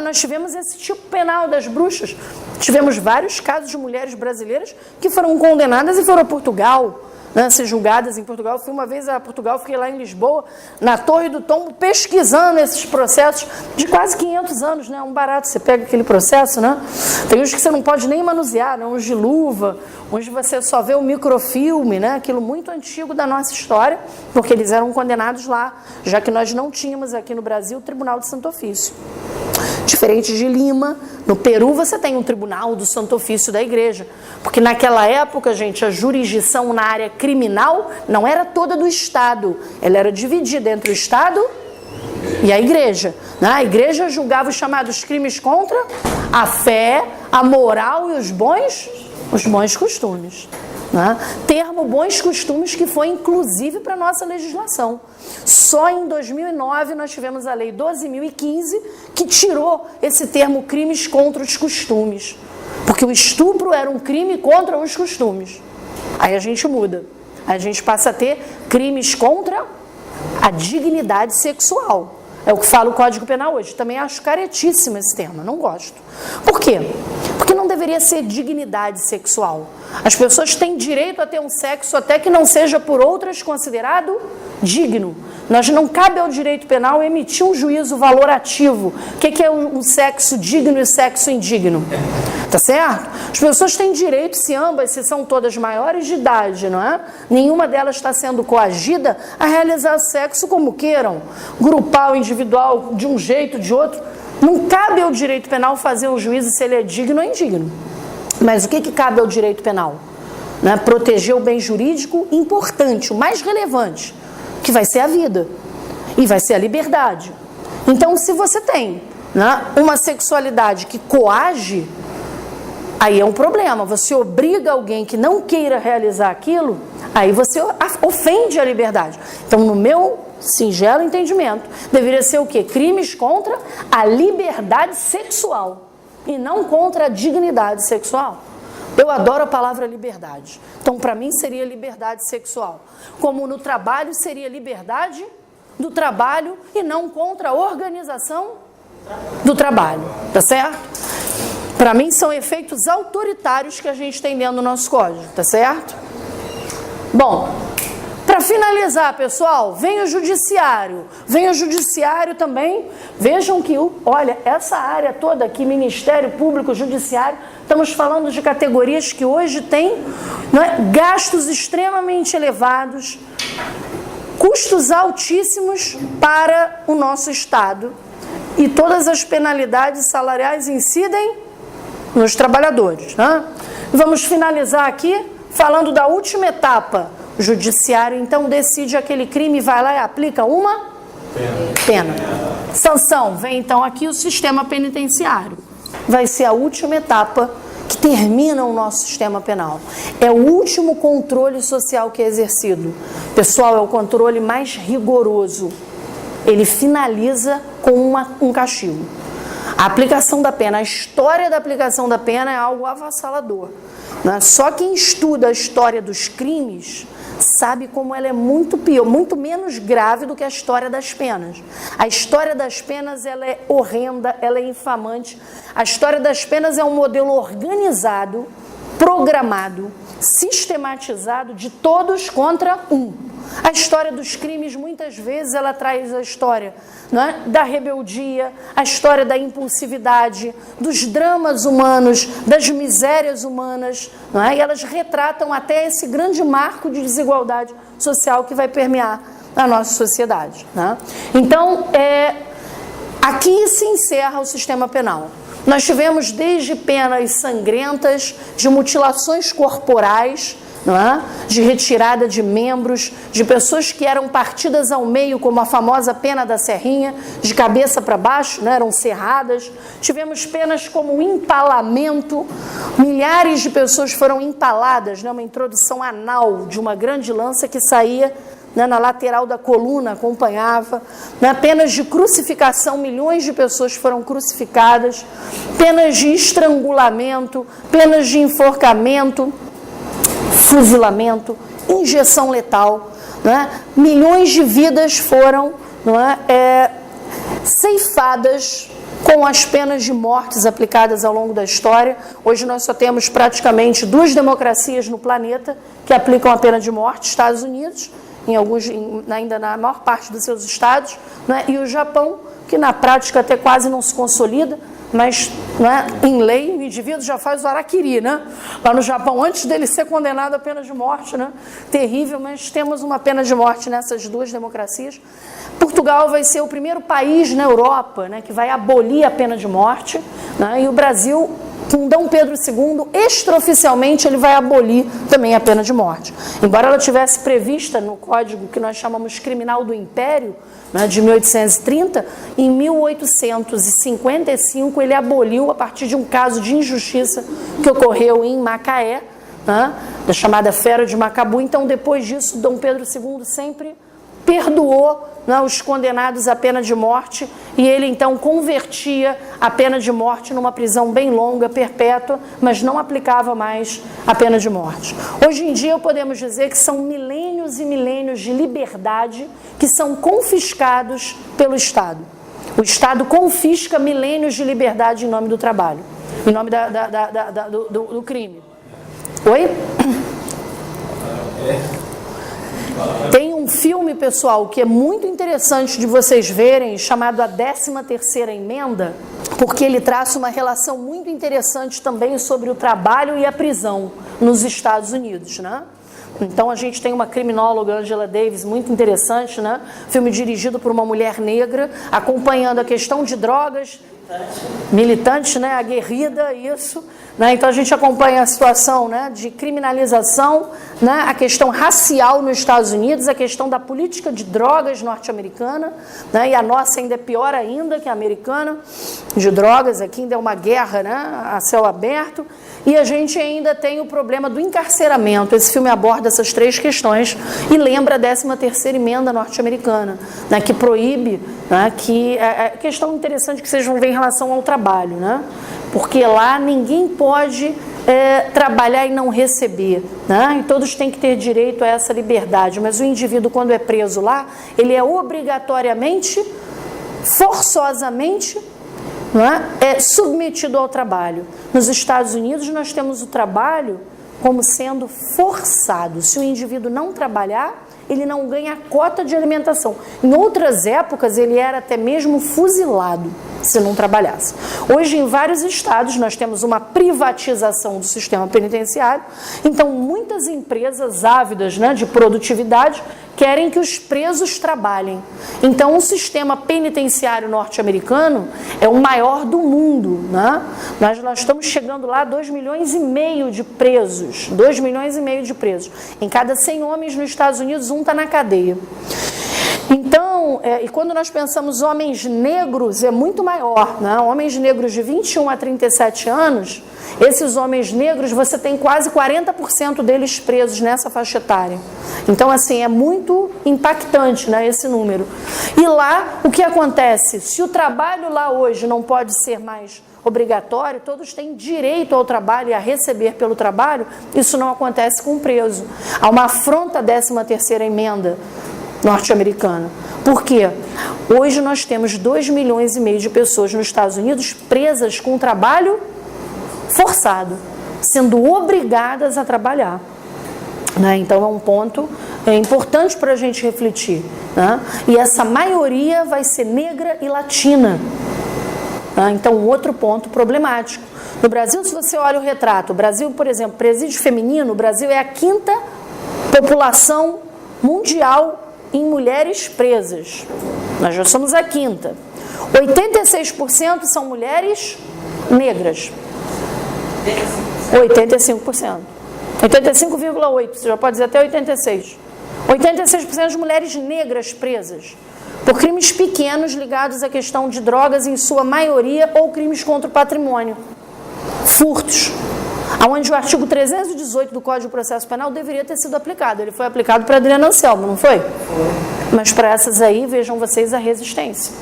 Nós tivemos esse tipo penal das bruxas. Tivemos vários casos de mulheres brasileiras que foram condenadas e foram a Portugal, né, ser julgadas em Portugal. Fui uma vez a Portugal, fiquei lá em Lisboa, na Torre do Tombo, pesquisando esses processos de quase 500 anos, né? Um barato, você pega aquele processo, né? Tem uns que você não pode nem manusear, né? Uns de luva, uns você só vê o microfilme, né? Aquilo muito antigo da nossa história, porque eles eram condenados lá, já que nós não tínhamos aqui no Brasil o Tribunal de Santo Ofício. Diferente de Lima, no Peru você tem um tribunal do Santo Ofício da Igreja, porque naquela época, gente, a jurisdição na área criminal não era toda do Estado, ela era dividida entre o Estado E a igreja, né? A igreja julgava os chamados crimes contra a fé, a moral e os bons costumes. Né? Termo bons costumes que foi inclusive para a nossa legislação. Só em 2009 nós tivemos a Lei 12.015 que tirou esse termo crimes contra os costumes. Porque o estupro era um crime contra os costumes. Aí a gente muda. Aí a gente passa a ter crimes contra a dignidade sexual. É o que fala o Código Penal hoje. Também acho caretíssimo esse termo, não gosto. Por quê? Porque não deveria ser dignidade sexual. As pessoas têm direito a ter um sexo até que não seja por outras considerado digno. Nós não cabe ao direito penal emitir um juízo valorativo. O que é um sexo digno e sexo indigno? Tá certo? As pessoas têm direito, se são todas maiores de idade, não é? Nenhuma delas está sendo coagida a realizar sexo como queiram, grupal, individual, de um jeito, de outro. Não cabe ao direito penal fazer um juízo se ele é digno ou indigno. Mas o que cabe ao direito penal? Né? Proteger o bem jurídico importante, o mais relevante, que vai ser a vida e vai ser a liberdade. Então, se você tem, né, uma sexualidade que coage, aí é um problema. Você obriga alguém que não queira realizar aquilo, aí você ofende a liberdade. Então, no meu singelo entendimento, deveria ser o quê? Crimes contra a liberdade sexual e não contra a dignidade sexual. Eu adoro a palavra liberdade. Então, para mim, seria liberdade sexual. Como no trabalho, seria liberdade do trabalho e não contra a organização do trabalho. Tá certo? Para mim, são efeitos autoritários que a gente tem dentro do nosso código. Tá certo? Bom, para finalizar, pessoal, vem o judiciário. Vem o judiciário também. Vejam que, olha, essa área toda aqui, Ministério Público, Judiciário, estamos falando de categorias que hoje têm, né, gastos extremamente elevados, custos altíssimos para o nosso Estado. E todas as penalidades salariais incidem nos trabalhadores. Né? Vamos finalizar aqui falando da última etapa. O judiciário, então, decide aquele crime, vai lá e aplica uma pena. Sanção. Vem, então, aqui o sistema penitenciário. Vai ser a última etapa que termina o nosso sistema penal. É o último controle social que é exercido. Pessoal, é o controle mais rigoroso. Ele finaliza com um castigo. A aplicação da pena, a história da aplicação da pena é algo avassalador. Né? Só quem estuda a história dos crimes sabe como ela é muito pior, muito menos grave do que a história das penas. A história das penas, ela é horrenda, ela é infamante. A história das penas é um modelo organizado, programado, sistematizado de todos contra um. A história dos crimes, muitas vezes, ela traz a história, né, da rebeldia, a história da impulsividade, dos dramas humanos, das misérias humanas, né, e elas retratam até esse grande marco de desigualdade social que vai permear a nossa sociedade. Né? Então, aqui se encerra o sistema penal. Nós tivemos desde penas sangrentas, de mutilações corporais, não é? De retirada de membros, de pessoas que eram partidas ao meio, como a famosa pena da serrinha, de cabeça para baixo, né? Eram serradas. Tivemos penas como empalamento, milhares de pessoas foram empaladas, né? Uma introdução anal de uma grande lança que saía, né, na lateral da coluna, acompanhava, né, penas de crucificação, milhões de pessoas foram crucificadas, penas de estrangulamento, penas de enforcamento, fuzilamento, injeção letal, né, milhões de vidas foram, não é, ceifadas com as penas de mortes aplicadas ao longo da história. Hoje nós só temos praticamente 2 democracias no planeta que aplicam a pena de morte, Estados Unidos, ainda na maior parte dos seus estados, né? E o Japão, que na prática até quase não se consolida, mas, né, em lei o indivíduo já faz o harakiri, né? Lá no Japão, antes dele ser condenado à pena de morte, né? Terrível, mas temos uma pena de morte nessas 2 democracias. Portugal vai ser o primeiro país na Europa, né, que vai abolir a pena de morte, né? E o Brasil com Dom Pedro II, extraoficialmente, ele vai abolir também a pena de morte. Embora ela tivesse prevista no código que nós chamamos Criminal do Império, né, de 1830, em 1855 ele aboliu a partir de um caso de injustiça que ocorreu em Macaé, né, da chamada Fera de Macabu. Então, depois disso, Dom Pedro II sempre perdoou, né, os condenados à pena de morte, e ele então convertia a pena de morte numa prisão bem longa, perpétua, mas não aplicava mais a pena de morte. Hoje em dia podemos dizer que são milênios e milênios de liberdade que são confiscados pelo Estado. O Estado confisca milênios de liberdade em nome do trabalho, em nome do crime. Oi? Tem um filme, pessoal, que é muito interessante de vocês verem, chamado A 13ª Emenda, porque ele traça uma relação muito interessante também sobre o trabalho e a prisão nos Estados Unidos, né? Então a gente tem uma criminóloga, Angela Davis, muito interessante, né? Filme dirigido por uma mulher negra, acompanhando a questão de drogas, militante, né? Aguerrida, isso, né? Então a gente acompanha a situação, né, de criminalização, né, a questão racial nos Estados Unidos, a questão da política de drogas norte-americana, né, e a nossa ainda é pior ainda que a americana, de drogas, aqui ainda é uma guerra, né, a céu aberto, e a gente ainda tem o problema do encarceramento. Esse filme aborda essas três questões e lembra a 13ª Emenda norte-americana, né, que proíbe, né, que é questão interessante que vocês vão ver em relação ao trabalho, né, porque lá ninguém pode trabalhar e não receber, né? E todos têm que ter direito a essa liberdade, mas o indivíduo, quando é preso lá, ele é obrigatoriamente, forçosamente, né, submetido ao trabalho. Nos Estados Unidos nós temos o trabalho como sendo forçado. Se o indivíduo não trabalhar, ele não ganha cota de alimentação. Em outras épocas, ele era até mesmo fuzilado se não trabalhasse. Hoje, em vários estados, nós temos uma privatização do sistema penitenciário. Então, muitas empresas ávidas, né, de produtividade querem que os presos trabalhem. Então, o sistema penitenciário norte-americano é o maior do mundo, né? Nós estamos chegando lá a 2,5 milhões de presos. 2,5 milhões de presos. Em cada 100 homens nos Estados Unidos, um está na cadeia. Então, e quando nós pensamos homens negros, é muito maior, né? Homens negros de 21 a 37 anos, esses homens negros, você tem quase 40% deles presos nessa faixa etária. Então, assim, é muito impactante, né, esse número. E lá, o que acontece? Se o trabalho lá hoje não pode ser mais obrigatório, todos têm direito ao trabalho e a receber pelo trabalho, isso não acontece com o preso. Há uma afronta à 13ª Emenda norte-americana. Por quê? Hoje nós temos 2,5 milhões de pessoas nos Estados Unidos presas com trabalho forçado, sendo obrigadas a trabalhar, né? Então é um ponto importante para a gente refletir, né? E essa maioria vai ser negra e latina, né? Então outro ponto problemático. No Brasil, se você olha o retrato, o Brasil, por exemplo, presídio feminino, o Brasil é a 5ª população mundial em mulheres presas. Nós já somos a 5ª. 86% são mulheres negras. 85%. 85,8%, você já pode dizer até 86%. 86% de mulheres negras presas por crimes pequenos ligados à questão de drogas, em sua maioria, ou crimes contra o patrimônio. Furtos. Onde o artigo 318 do Código de Processo Penal deveria ter sido aplicado. Ele foi aplicado para Adriana Anselmo, não foi? Mas para essas aí, vejam vocês a resistência.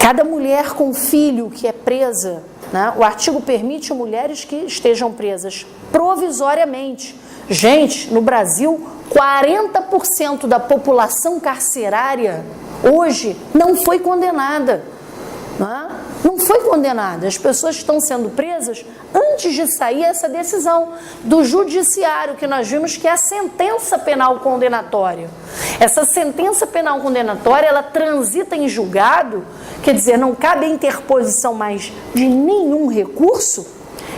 Cada mulher com filho que é presa, né, o artigo permite mulheres que estejam presas provisoriamente. Gente, no Brasil, 40% da população carcerária hoje não foi condenada. Não foi condenada. As pessoas estão sendo presas antes de sair essa decisão do judiciário, que nós vimos que é a sentença penal condenatória. Essa sentença penal condenatória, ela transita em julgado, quer dizer, não cabe a interposição mais de nenhum recurso.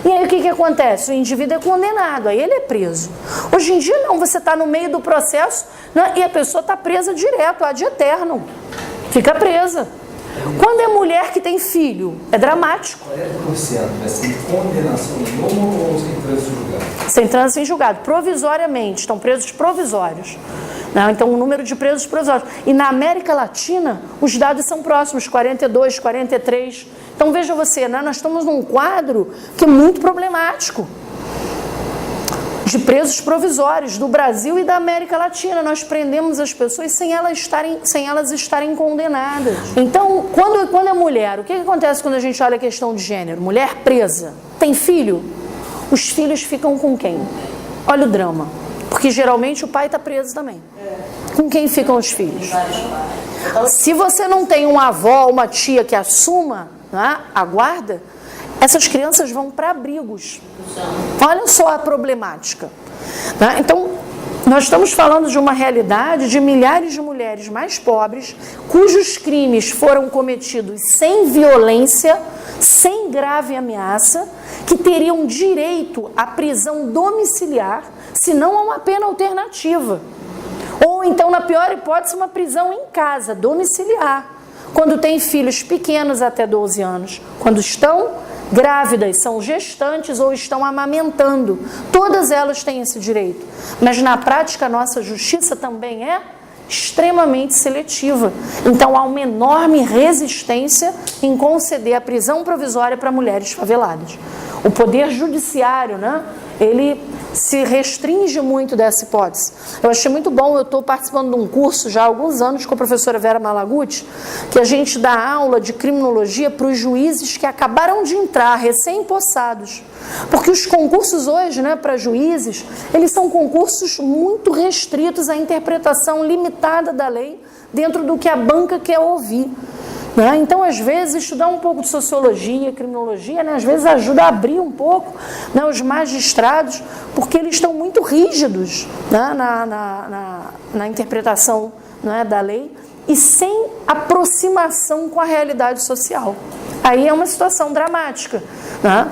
E aí o que acontece? O indivíduo é condenado, aí ele é preso. Hoje em dia não, você está no meio do processo, né, e a pessoa está presa direto, ad eternum. Fica presa. Quando é mulher que tem filho, é dramático. 40% vai ser condenação normal ou sem trânsito em julgado? Sem trânsito em julgado, provisoriamente, estão presos provisórios. Não, então, o número de presos provisórios. E na América Latina, os dados são próximos, 42, 43. Então, veja você, né, nós estamos num quadro que é muito problemático de presos provisórios do Brasil e da América Latina. Nós prendemos as pessoas sem elas estarem condenadas. Então, quando é mulher, o que acontece quando a gente olha a questão de gênero? Mulher presa, tem filho, os filhos ficam com quem? Olha o drama. Porque geralmente o pai está preso também. Com quem ficam os filhos? Se você não tem uma avó, uma tia que assuma, né, a guarda, essas crianças vão para abrigos. Olha só a problemática. Né? Então, nós estamos falando de uma realidade de milhares de mulheres mais pobres, cujos crimes foram cometidos sem violência, sem grave ameaça, que teriam direito à prisão domiciliar, se não a uma pena alternativa. Ou então, na pior hipótese, uma prisão em casa, domiciliar, quando tem filhos pequenos até 12 anos, quando estão grávidas, são gestantes ou estão amamentando. Todas elas têm esse direito. Mas na prática, a nossa justiça também é extremamente seletiva. Então, há uma enorme resistência em conceder a prisão provisória para mulheres faveladas. O poder judiciário, né, ele se restringe muito dessa hipótese. Eu achei muito bom, eu estou participando de um curso já há alguns anos com a professora Vera Malaguti, que a gente dá aula de criminologia para os juízes que acabaram de entrar, recém-possados. Porque os concursos hoje, né, para juízes, eles são concursos muito restritos à interpretação limitada da lei dentro do que a banca quer ouvir. Né? Então, às vezes, estudar um pouco de sociologia, criminologia, né, às vezes ajuda a abrir um pouco, né, os magistrados, porque eles estão muito rígidos, né, na interpretação, né, da lei e sem aproximação com a realidade social. Aí é uma situação dramática. Né?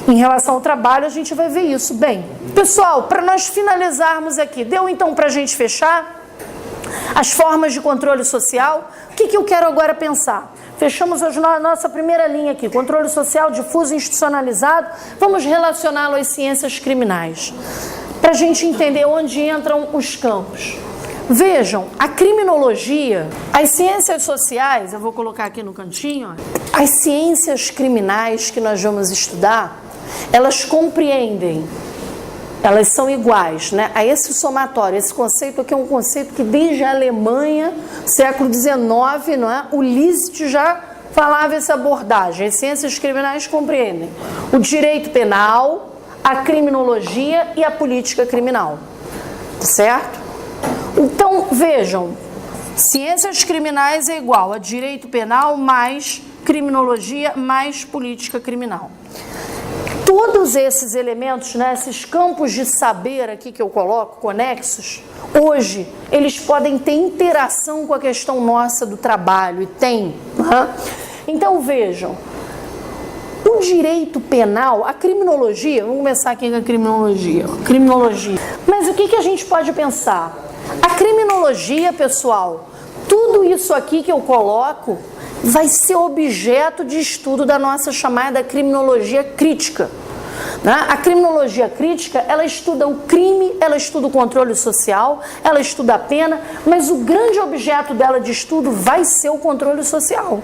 Em relação ao trabalho, a gente vai ver isso. Bem, pessoal, para nós finalizarmos aqui, deu então para a gente fechar? As formas de controle social, o que eu quero agora pensar? Fechamos a nossa primeira linha aqui, controle social difuso e institucionalizado, vamos relacioná-lo às ciências criminais, para a gente entender onde entram os campos. Vejam, a criminologia, as ciências sociais, eu vou colocar aqui no cantinho, ó, as ciências criminais que nós vamos estudar, elas compreendem, elas são iguais, né, a esse somatório. Esse conceito aqui é um conceito que desde a Alemanha, século XIX, não é? O Liszt já falava essa abordagem. As ciências criminais compreendem o direito penal, a criminologia e a política criminal. Certo? Então, vejam, ciências criminais é igual a direito penal mais criminologia mais política criminal. Todos esses elementos, né, esses campos de saber aqui que eu coloco, conexos, hoje eles podem ter interação com a questão nossa do trabalho, e tem. Né? Então vejam, o direito penal, a criminologia, vamos começar aqui com a criminologia. Mas o que a gente pode pensar? A criminologia, pessoal, tudo isso aqui que eu coloco vai ser objeto de estudo da nossa chamada criminologia crítica. Né? A criminologia crítica, ela estuda o crime, ela estuda o controle social, ela estuda a pena, mas o grande objeto dela de estudo vai ser o controle social.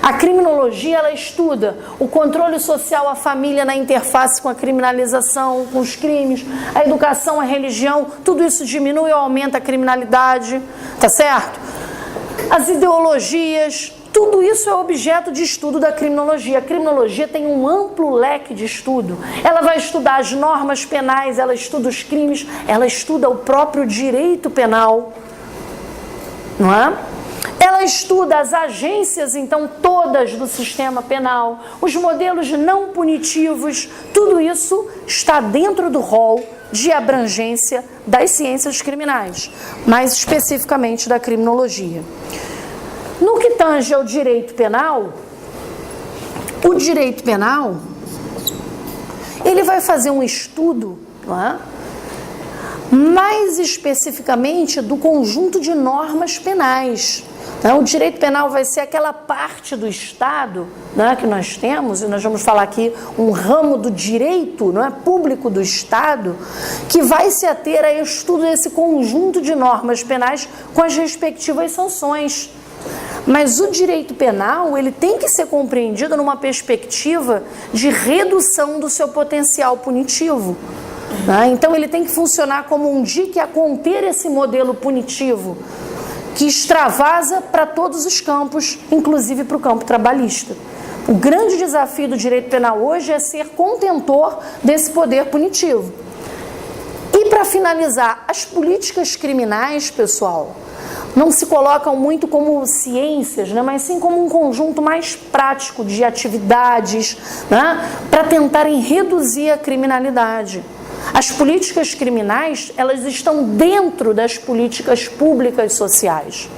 A criminologia, ela estuda o controle social, a família na interface com a criminalização, com os crimes, a educação, a religião, tudo isso diminui ou aumenta a criminalidade, tá certo? As ideologias, tudo isso é objeto de estudo da criminologia. A criminologia tem um amplo leque de estudo. Ela vai estudar as normas penais, ela estuda os crimes, ela estuda o próprio direito penal, não é? Ela estuda as agências, então, todas do sistema penal, os modelos não punitivos, tudo isso está dentro do rol de abrangência das ciências criminais, mais especificamente da criminologia. No que tange ao direito penal, o direito penal, ele vai fazer um estudo, não é? Mais especificamente do conjunto de normas penais. Né? O direito penal vai ser aquela parte do Estado, né, que nós temos, e nós vamos falar aqui um ramo do direito, não é, público do Estado, que vai se ater a estudo desse conjunto de normas penais com as respectivas sanções. Mas o direito penal, ele tem que ser compreendido numa perspectiva de redução do seu potencial punitivo. Né? Então, ele tem que funcionar como um dique a conter esse modelo punitivo, que extravasa para todos os campos, inclusive para o campo trabalhista. O grande desafio do direito penal hoje é ser contentor desse poder punitivo. E para finalizar, as políticas criminais, pessoal, não se colocam muito como ciências, né, mas sim como um conjunto mais prático de atividades, né, para tentarem reduzir a criminalidade. As políticas criminais, elas estão dentro das políticas públicas sociais.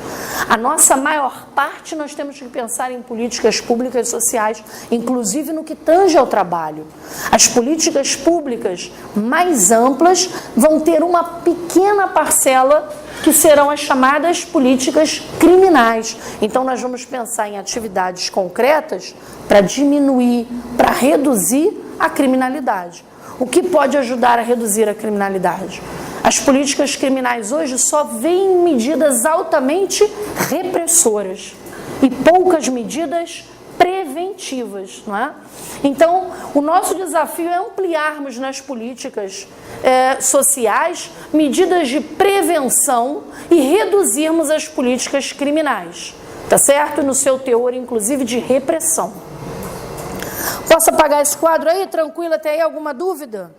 A nossa maior parte, nós temos que pensar em políticas públicas sociais, inclusive no que tange ao trabalho. As políticas públicas mais amplas vão ter uma pequena parcela que serão as chamadas políticas criminais. Então, nós vamos pensar em atividades concretas para diminuir, para reduzir a criminalidade. O que pode ajudar a reduzir a criminalidade? As políticas criminais hoje só veem medidas altamente repressoras e poucas medidas preventivas, não é? Então, o nosso desafio é ampliarmos nas políticas sociais medidas de prevenção e reduzirmos as políticas criminais, tá certo? No seu teor, inclusive, de repressão. Posso apagar esse quadro aí? Tranquilo até aí? Alguma dúvida?